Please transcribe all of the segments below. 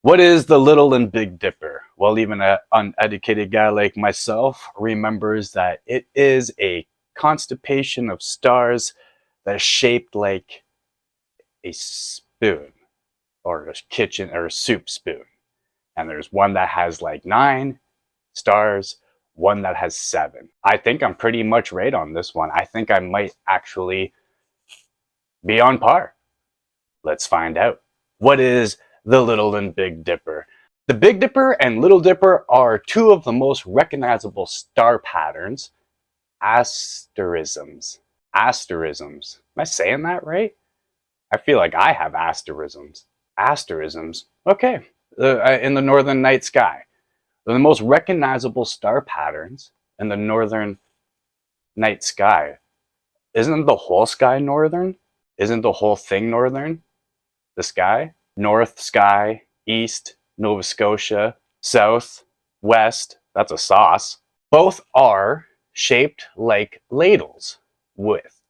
What is the Little and Big Dipper? Well, even an uneducated guy like myself remembers that it is a constipation of stars that is shaped like a spoon or a kitchen or a soup spoon. And there's one that has like 9 stars, one that has 7. I think I'm pretty much right on this one. I think I might actually be on par. Let's find out. What is the Little and Big Dipper? The Big Dipper and Little Dipper are two of the most recognizable star patterns. Asterisms. Asterisms. Am I saying that right? I feel like I have asterisms. Asterisms. Okay. In the northern night sky. They're the most recognizable star patterns in the northern night sky. Isn't the whole sky northern? Isn't the whole thing northern? The sky? North sky, east, Nova Scotia, south, west. That's a sauce. Both are shaped like ladles with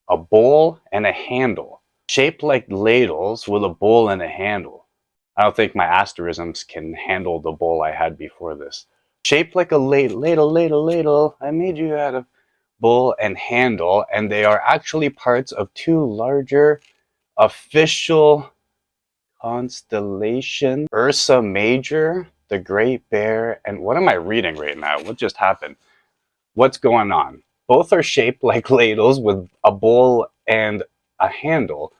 a bowl and a handle. Shaped like ladles with a bowl and a handle. I don't think my asterisms can handle the bowl I had before this. Shaped like a ladle. I made you out of bowl and handle, and they are actually parts of two larger official constellation: Ursa Major, the Great Bear, and what am I reading right now? What just happened? What's going on? Both are shaped like ladles with a bowl and a handle,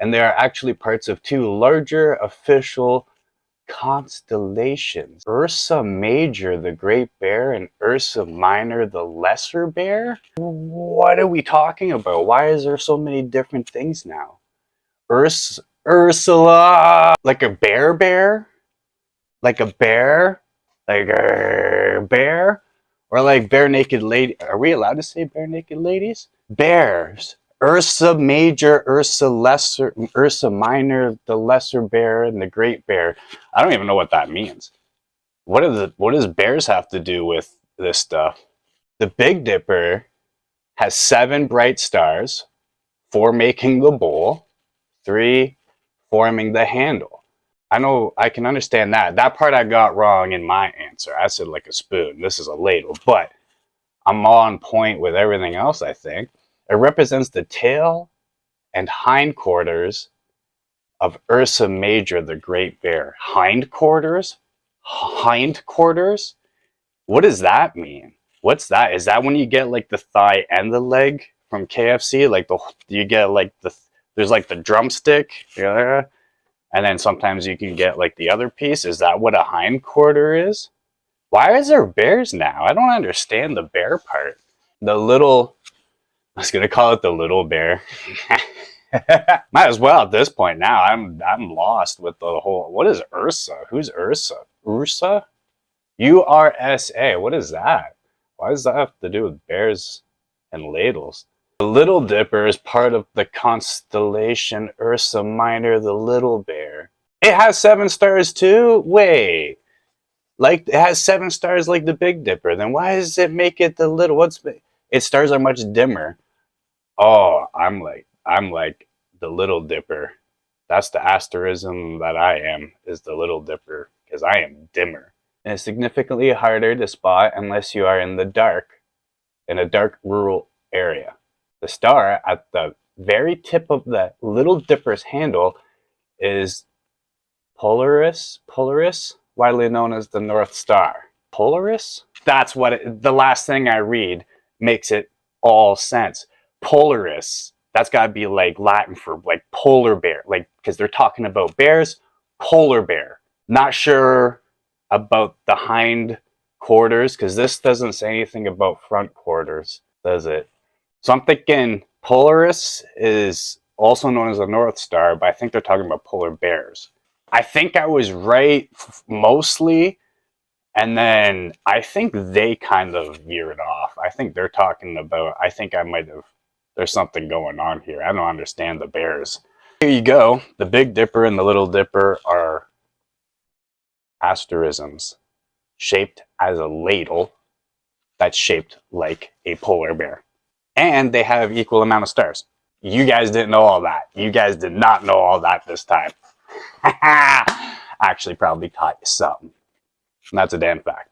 and they are actually parts of two larger official constellations: Ursa Major, the Great Bear, and Ursa Minor, the Lesser Bear. What are we talking about? Why is there so many different things now? Ursula, like a bear, like a bear, like a bear, or like bare naked lady. Are we allowed to say bare naked ladies? Bears. Ursa Major, Ursa Lesser, Ursa Minor, the Lesser Bear, and the Great Bear. I don't even know what that means. What does bears have to do with this stuff? The Big Dipper has 7 bright stars, 4 making the bowl, 3 forming the handle. I know I can understand that. That part I got wrong in my answer. I said like a spoon. This is a ladle, but I'm on point with everything else, I think. It represents the tail and hindquarters of Ursa Major, the Great Bear. Hindquarters? Hindquarters? What does that mean? What's that? Is that when you get like the thigh and the leg from KFC? Like you get like there's like the drumstick, yeah, and then sometimes you can get like the other piece. Is that what a hindquarter is? Why is there bears now? I don't understand the bear part. The little, I was gonna call it the little bear. Might as well at this point now. I'm lost with the whole. What is Ursa? Who's Ursa? Ursa? URSA. What is that? Why does that have to do with bears and ladles? The Little Dipper is part of the constellation Ursa Minor, the Little Bear. It has 7 stars too? Wait. Like it has 7 stars like the Big Dipper. Then why does it make it the little? Its stars are much dimmer. Oh, I'm like the Little Dipper. That's the asterism that I am, is the Little Dipper, because I am dimmer. And it's significantly harder to spot unless you are in the dark, in a dark rural area. The star at the very tip of the Little Dipper's handle is Polaris, widely known as the North Star. Polaris? That's what the last thing I read makes it all sense. Polaris. That's got to be like Latin for like polar bear, like because they're talking about bears. Polar bear. Not sure about the hind quarters because this doesn't say anything about front quarters, does it? So I'm thinking Polaris is also known as the North Star, but I think they're talking about polar bears. I think I was right mostly, and then I think they kind of veered off. I think they're talking about, I think I might have, there's something going on here. I don't understand the bears. Here you go. The Big Dipper and the Little Dipper are asterisms shaped as a ladle that's shaped like a polar bear. And they have equal amount of stars. You guys didn't know all that. You guys did not know all that this time. actually probably taught you something. And that's a damn fact.